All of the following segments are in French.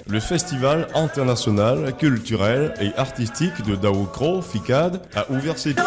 Le festival international, culturel et artistique de Daoukro, FICAD, a ouvert ses portes.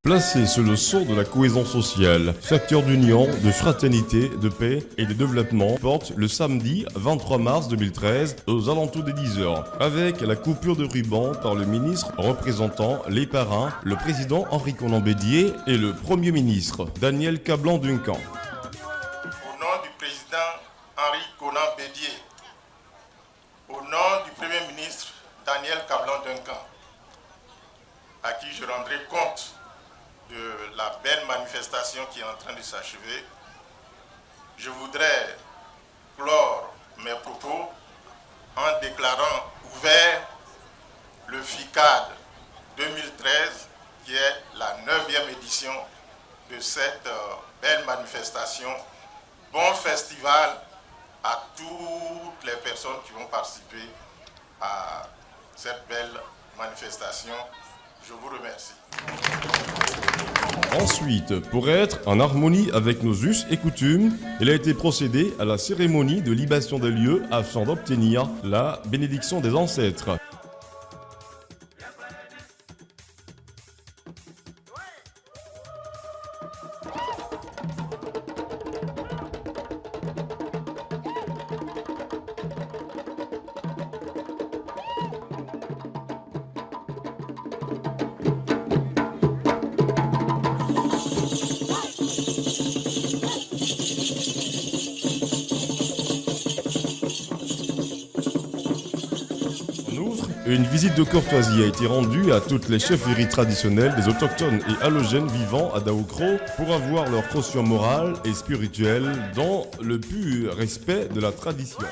Placé sous le sceau de la cohésion sociale, facteur d'union, de fraternité, de paix et de développement, porte le samedi 23 mars 2013 aux alentours des 10h, avec la coupure de ruban par le ministre représentant les parrains, le président Henri Konan Bédié et le premier ministre Daniel Kablan-Duncan. Au nom du président Henri Konan Bédié, au nom du premier ministre Daniel Kablan-Duncan, à qui je rendrai compte de la belle manifestation qui est en train de s'achever, je voudrais clore mes propos en déclarant ouvert le FICAD 2013, qui est la 9e édition de cette belle manifestation. Bon festival à toutes les personnes qui vont participer à cette belle manifestation. Je vous remercie. Ensuite, pour être en harmonie avec nos us et coutumes, il a été procédé à la cérémonie de libation des lieux afin d'obtenir la bénédiction des ancêtres. Une visite de courtoisie a été rendue à toutes les chefferies traditionnelles des autochtones et halogènes vivant à Daoukro pour avoir leur caution morale et spirituelle dans le pur respect de la tradition.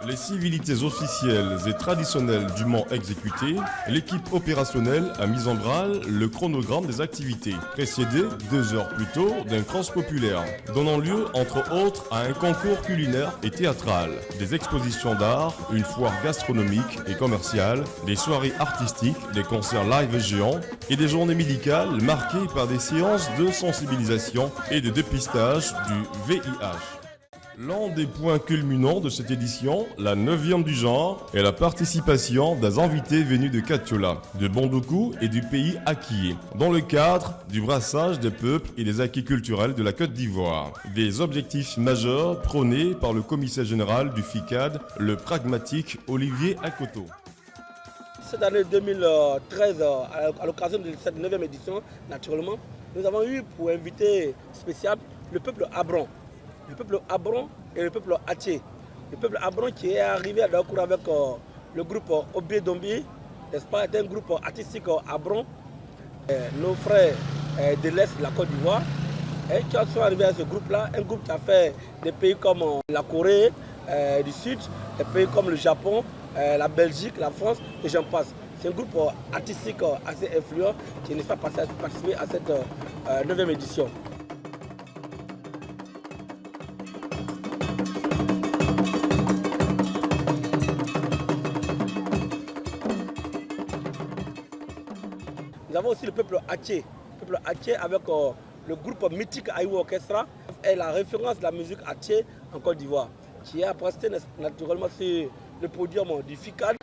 Les civilités officielles et traditionnelles dûment exécutées, l'équipe opérationnelle a mis en branle le chronogramme des activités, précédé 2 heures plus tôt d'un cross populaire, donnant lieu entre autres à un concours culinaire et théâtral, des expositions d'art, une foire gastronomique et commerciale, des soirées artistiques, des concerts live géants et des journées médicales marquées par des séances de sensibilisation et de dépistage du VIH. L'un des points culminants de cette édition, la 9e du genre, est la participation des invités venus de Katiola, de Bondoukou et du pays Akié, dans le cadre du brassage des peuples et des acquis culturels de la Côte d'Ivoire. Des objectifs majeurs prônés par le commissaire général du FICAD, le pragmatique Olivier Akoto. Cette année 2013, à l'occasion de cette 9e édition, naturellement, nous avons eu pour invité spécial le peuple Abron. Le peuple Abron et le peuple Aché. Le peuple Abron qui est arrivé à Daoukro avec le groupe Obé Dombi, n'est-ce pas, c'est un groupe artistique Abron. Nos frères de l'Est de la Côte d'Ivoire, qui sont arrivés à ce groupe-là, un groupe qui a fait des pays comme la Corée du Sud, des pays comme le Japon, la Belgique, la France, et j'en passe. C'est un groupe artistique assez influent qui n'est pas participé à cette 9e édition. Nous avons aussi le peuple Haché. Le peuple Haché avec le groupe mythique Aïwo Orchestra est la référence de la musique Haché en Côte d'Ivoire, qui est presté naturellement sur le podium du FICAD.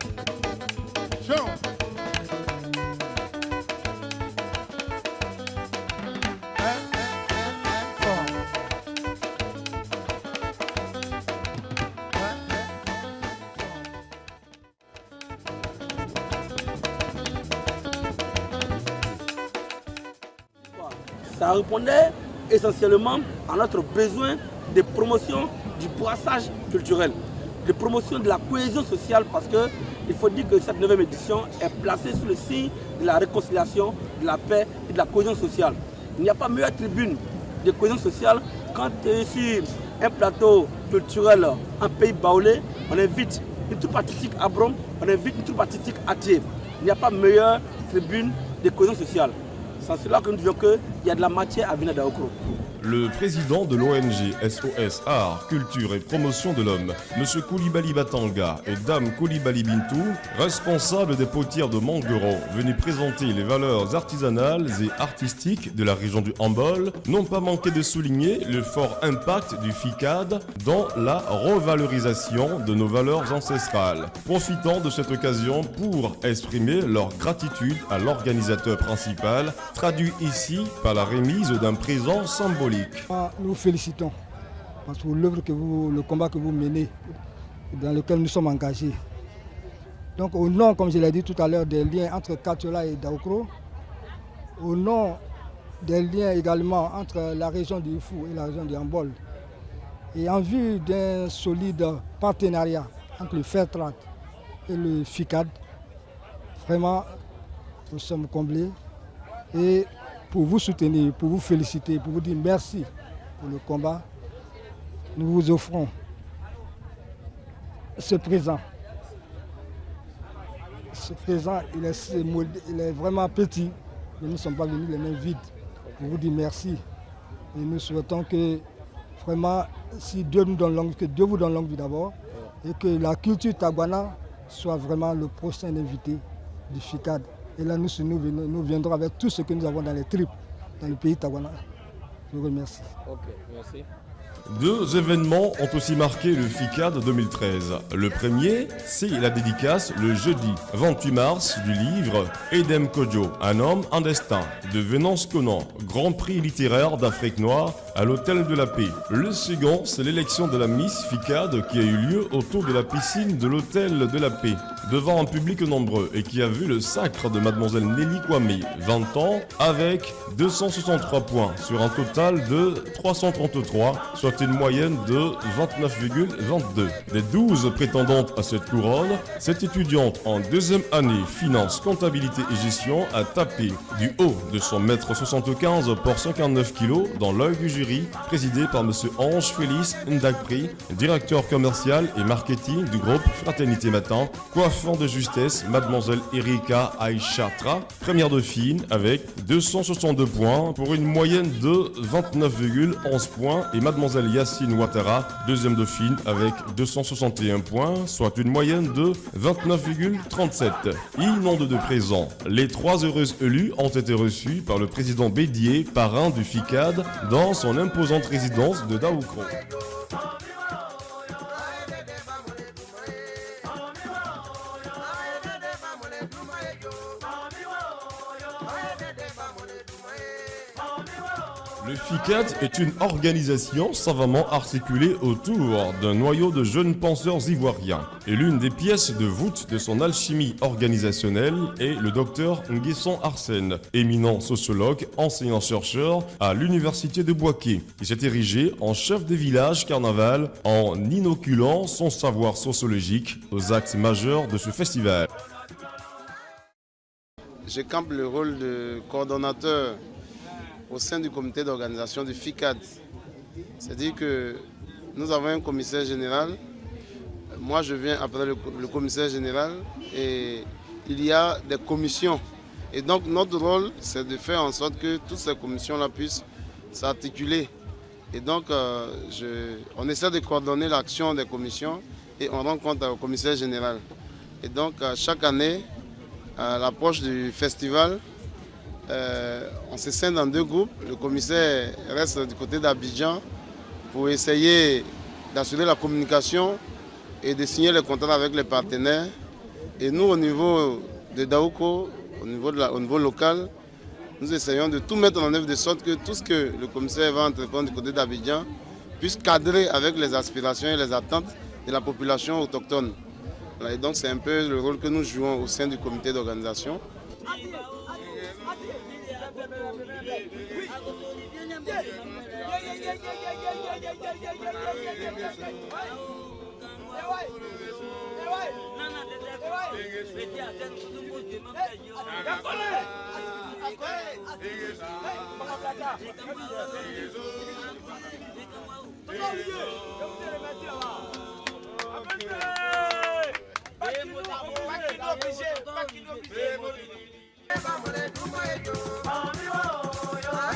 Ça répondait essentiellement à notre besoin de promotion du brassage culturel, de promotion de la cohésion sociale, parce qu'il faut dire que cette 9e édition est placée sous le signe de la réconciliation, de la paix et de la cohésion sociale. Il n'y a pas meilleure tribune de cohésion sociale quand sur un plateau culturel en pays baoulé, on invite une troupe artistique à Brom, on invite une troupe artistique à Thiers. Il n'y a pas meilleure tribune de cohésion sociale. C'est cela que nous disons qu'il y a de la matière à venir d'Aokro. Le président de l'ONG SOS Art, Culture et Promotion de l'Homme, M. Koulibaly Batanga et Dame Koulibaly Bintou, responsables des potières de Mangueron, venus présenter les valeurs artisanales et artistiques de la région du Hambol, n'ont pas manqué de souligner le fort impact du FICAD dans la revalorisation de nos valeurs ancestrales, profitant de cette occasion pour exprimer leur gratitude à l'organisateur principal, traduit ici par la remise d'un présent symbolique. Nous vous félicitons parce que l'œuvre le combat que vous menez, dans lequel nous sommes engagés. Donc au nom, comme je l'ai dit tout à l'heure, des liens entre Katiola et Daokro, au nom des liens également entre la région du Fou et la région du Hambol, et en vue d'un solide partenariat entre le Fairtrade et le FICAD, vraiment nous sommes comblés. Et pour vous soutenir, pour vous féliciter, pour vous dire merci pour le combat, nous vous offrons ce présent. Ce présent, il est vraiment petit, mais nous ne sommes pas venus les mains vides pour vous dire merci. Et nous souhaitons que vraiment, si Dieu nous donne longue, que Dieu vous donne longue vie d'abord, et que la culture taguana soit vraiment le prochain invité du FICAD. Et là, nous viendrons avec tout ce que nous avons dans les tripes, dans le pays taguana. Je vous remercie. Ok, merci. Deux événements ont aussi marqué le FICAD 2013. Le premier, c'est la dédicace le jeudi 28 mars du livre Edem Kodjo, un homme, un destin, de Venance Conan, Grand Prix littéraire d'Afrique noire à l'Hôtel de la Paix. Le second, c'est l'élection de la Miss FICAD qui a eu lieu autour de la piscine de l'Hôtel de la Paix, devant un public nombreux et qui a vu le sacre de Mademoiselle Nelly Kwame, 20 ans, avec 263 points sur un total de 333, soit une moyenne de 29,22. Les 12 prétendantes à cette couronne, cette étudiante en deuxième année finance, comptabilité et gestion a tapé du haut de son mètre 75 pour 59 kg dans l'œil du jury, présidé par M. Ange Félix Ndakpri, directeur commercial et marketing du groupe Fraternité Matin, coiffant de justesse Mademoiselle Erika Aïchatra, première dauphine avec 262 points pour une moyenne de 29,11 points, et Mademoiselle Yassine Ouattara, deuxième dauphine avec 261 points, soit une moyenne de 29,37. Inonde de présents. Les trois heureuses élues ont été reçues par le président Bédier, parrain du FICAD, dans son imposante résidence de Daoukro. Le FICAD est une organisation savamment articulée autour d'un noyau de jeunes penseurs ivoiriens. Et l'une des pièces de voûte de son alchimie organisationnelle est le docteur Nguesson Arsène, éminent sociologue, enseignant-chercheur à l'université de Bouaké. Il s'est érigé en chef des villages carnaval en inoculant son savoir sociologique aux axes majeurs de ce festival. Je campe le rôle de coordonnateur au sein du comité d'organisation du FICAD. C'est-à-dire que nous avons un commissaire général. Moi, je viens après le commissaire général et il y a des commissions. Et donc, notre rôle, c'est de faire en sorte que toutes ces commissions-là puissent s'articuler. Et donc, on essaie de coordonner l'action des commissions et on rend compte au commissaire général. Et donc, chaque année, à l'approche du festival, on se scinde en deux groupes. Le commissaire reste du côté d'Abidjan pour essayer d'assurer la communication et de signer les contrats avec les partenaires. Et nous, au niveau de Daoukro, au niveau local, nous essayons de tout mettre en œuvre de sorte que tout ce que le commissaire va entreprendre du côté d'Abidjan puisse cadrer avec les aspirations et les attentes de la population autochtone. Et donc c'est un peu le rôle que nous jouons au sein du comité d'organisation.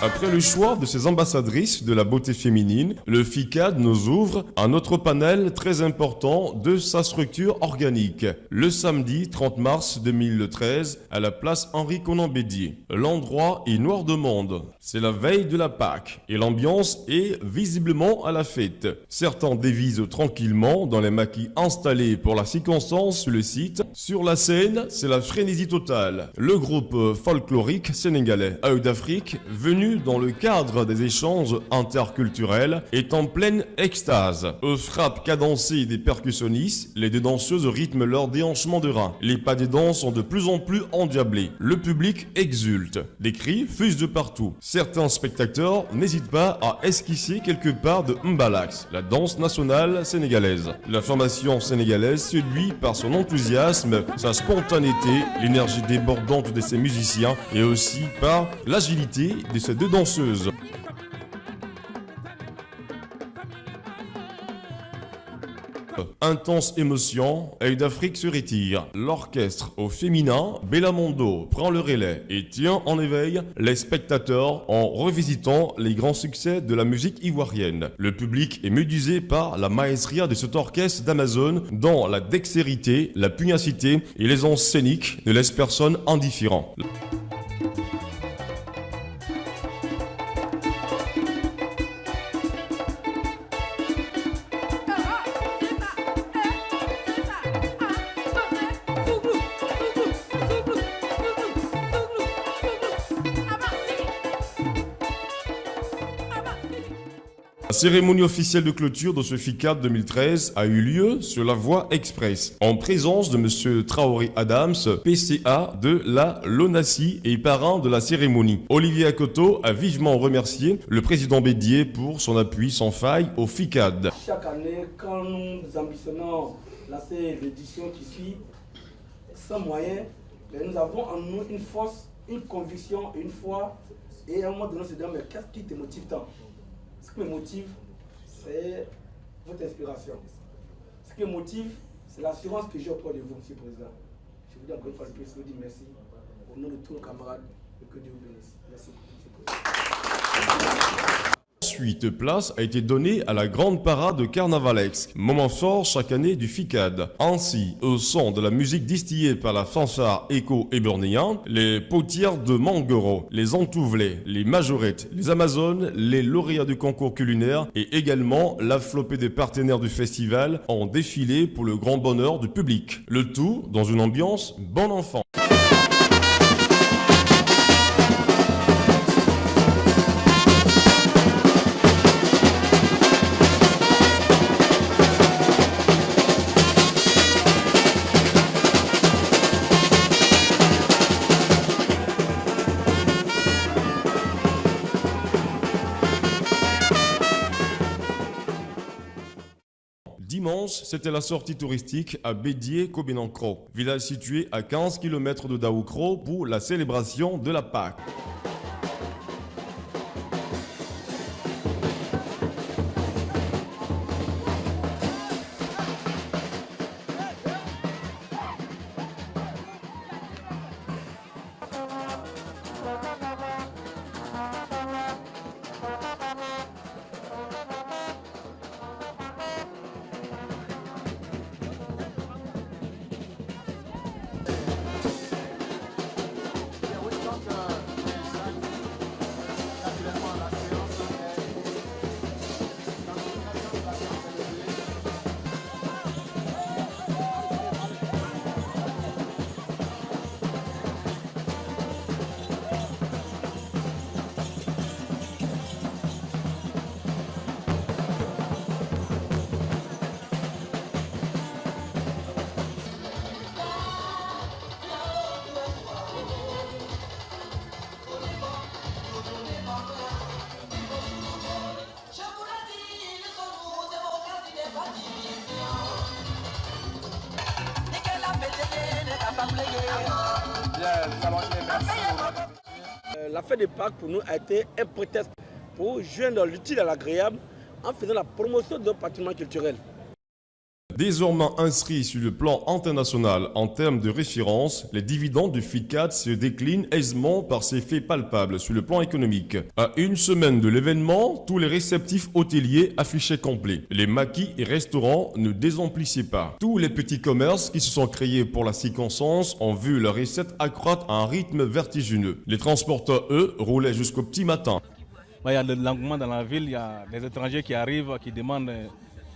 Après le choix de ces ambassadrices de la beauté féminine, le FICAD nous ouvre un autre panel très important de sa structure organique. Le samedi 30 mars 2013, à la place Henri-Conan Bédier. L'endroit est noir de monde. C'est la veille de la Pâque et l'ambiance est visiblement à la fête. Certains dévisent tranquillement dans les maquis installés pour la circonstance sur le site. Sur la scène, c'est la frénésie totale. Le groupe folklorique sénégalais Œil d'Afrique, venu dans le cadre des échanges interculturels, est en pleine extase. Aux frappes cadencées des percussionnistes, les deux danseuses rythment leur déhanchement de reins. Les pas des danses sont de plus en plus endiablés. Le public exulte. Des cris fusent de partout. Certains spectateurs n'hésitent pas à esquisser quelque part de Mbalax, la danse nationale sénégalaise. La formation sénégalaise séduit par son enthousiasme, sa spontanéité, l'énergie débordante de ses musiciens et aussi par l'agilité de ses deux danseuses. Intense émotion, Œil d'Afrique se retire. L'orchestre au féminin, Bellamondo, prend le relais et tient en éveil les spectateurs en revisitant les grands succès de la musique ivoirienne. Le public est médusé par la maestria de cet orchestre d'Amazon dont la dextérité, la pugnacité et l'aisance scénique ne laissent personne indifférent. La cérémonie officielle de clôture de ce FICAD 2013 a eu lieu sur la voie express, en présence de M. Traoré Adams, PCA de la LONASI et parrain de la cérémonie. Olivier Akoto a vivement remercié le président Bédier pour son appui sans faille au FICAD. Chaque année, quand nous ambitionnons lancer l'édition qui suit, sans moyens, nous avons en nous une force, une conviction, une foi, et à un moment donné, on se dit, mais qu'est-ce qui te motive tant? Ce qui me motive, c'est votre inspiration. Ce qui me motive, c'est l'assurance que j'ai auprès de vous, Monsieur le Président. Je vous dis encore une fois de plus, je vous dis merci au nom de tous nos camarades et que Dieu vous bénisse. Merci, Monsieur le Président. Ensuite, place a été donnée à la grande parade carnavalesque, moment fort chaque année du FICAD. Ainsi, au son de la musique distillée par la fanfare éco-ébernéen, les potières de Mangoro, les entouvelés, les majorettes, les amazones, les lauréats du concours culinaire et également la flopée des partenaires du festival ont défilé pour le grand bonheur du public. Le tout dans une ambiance bon enfant. Dimanche, c'était la sortie touristique à Bédier-Kobenankro, village situé à 15 km de Daoukro pour la célébration de la Pâque. La fête de Pâques pour nous a été un prétexte pour joindre l'utile à l'agréable en faisant la promotion de notre patrimoine culturel. Désormais inscrits sur le plan international en termes de référence, les dividendes du FICAD se déclinent aisément par ses faits palpables sur le plan économique. À une semaine de l'événement, tous les réceptifs hôteliers affichaient complet. Les maquis et restaurants ne désemplissaient pas. Tous les petits commerces qui se sont créés pour la circonstance ont vu leurs recettes accroître à un rythme vertigineux. Les transporteurs, eux, roulaient jusqu'au petit matin. Il y a de l'engouement dans la ville, il y a des étrangers qui arrivent, qui demandent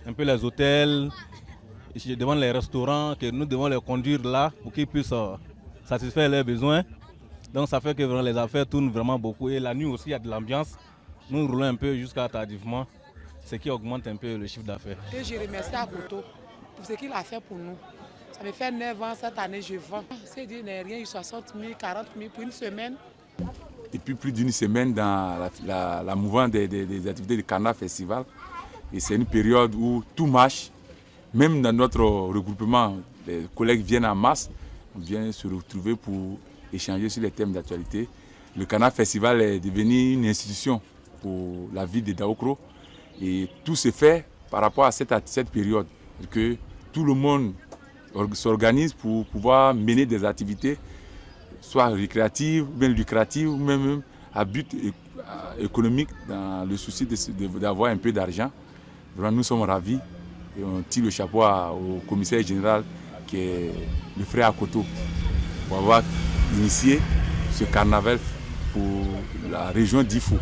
un peu les hôtels. Je demande les restaurants que nous devons les conduire là pour qu'ils puissent satisfaire leurs besoins. Donc ça fait que vraiment, les affaires tournent vraiment beaucoup. Et la nuit aussi, il y a de l'ambiance. Nous roulons un peu jusqu'à tardivement, ce qui augmente un peu le chiffre d'affaires. Et je remercie Akoto pour ce qu'il a fait pour nous. Ça me fait 9 ans cette année, je vends. C'est dit, il n'y a rien eu 60 000, 40 000 pour une semaine. Depuis plus d'une semaine dans la mouvance des activités du Carnaval Festival. Et c'est une période où tout marche. Même dans notre regroupement, les collègues viennent en masse, on vient se retrouver pour échanger sur les thèmes d'actualité. Le Carnaval Festival est devenu une institution pour la vie de Daokro et tout se fait par rapport à cette période. Que tout le monde s'organise pour pouvoir mener des activités, soit récréatives, bien lucratives, ou même à but économique, dans le souci d'avoir un peu d'argent. Vraiment, nous sommes ravis. Et on tire le chapeau au commissaire général qui est le frère Akoto pour avoir initié ce carnaval pour la région d'Ifo.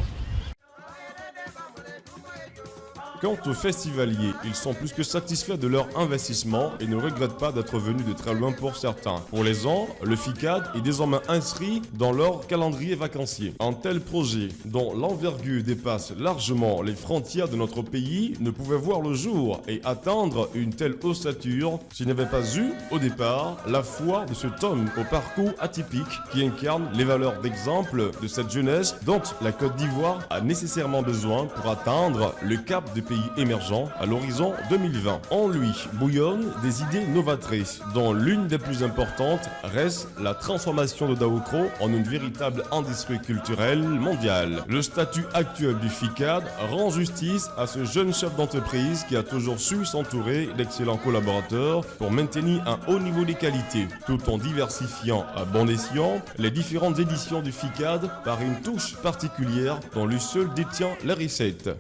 Quant aux festivaliers, ils sont plus que satisfaits de leur investissement et ne regrettent pas d'être venus de très loin pour certains. Pour les ans, le FICAD est désormais inscrit dans leur calendrier vacancier. Un tel projet, dont l'envergure dépasse largement les frontières de notre pays, ne pouvait voir le jour et atteindre une telle ossature s'il n'y avait pas eu, au départ, la foi de cet homme au parcours atypique qui incarne les valeurs d'exemple de cette jeunesse dont la Côte d'Ivoire a nécessairement besoin pour atteindre le cap de pays émergents à l'horizon 2020. En lui bouillonnent des idées novatrices, dont l'une des plus importantes reste la transformation de Daokro en une véritable industrie culturelle mondiale. Le statut actuel du FICAD rend justice à ce jeune chef d'entreprise qui a toujours su s'entourer d'excellents collaborateurs pour maintenir un haut niveau de qualité, tout en diversifiant à bon escient les différentes éditions du FICAD par une touche particulière dont lui seul détient les recettes.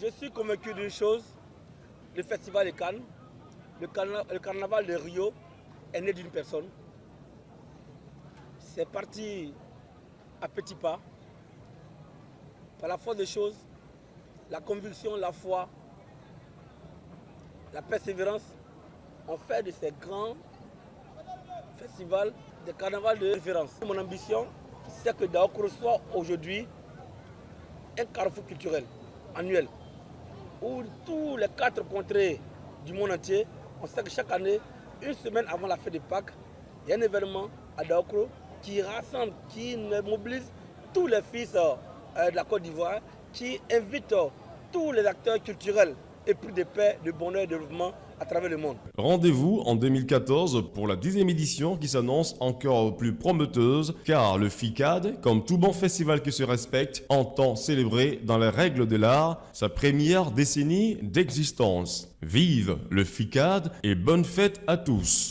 Je suis convaincu d'une chose, le festival de Cannes, le carnaval de Rio est né d'une personne. C'est parti à petits pas, par la force des choses, la conviction, la foi, la persévérance ont fait de ces grands festivals des carnavals de référence. Mon ambition, c'est que Daokro soit aujourd'hui un carrefour culturel annuel, où tous les 4 contrées du monde entier, on sait que chaque année, une semaine avant la fête de Pâques, il y a un événement à Daokro qui rassemble, qui mobilise tous les fils de la Côte d'Ivoire, qui invite tous les acteurs culturels épris de paix, de bonheur et de développement à travers le monde. Rendez-vous en 2014 pour la 10e édition qui s'annonce encore plus prometteuse car le FICAD, comme tout bon festival qui se respecte, entend célébrer dans les règles de l'art sa première décennie d'existence. Vive le FICAD et bonne fête à tous!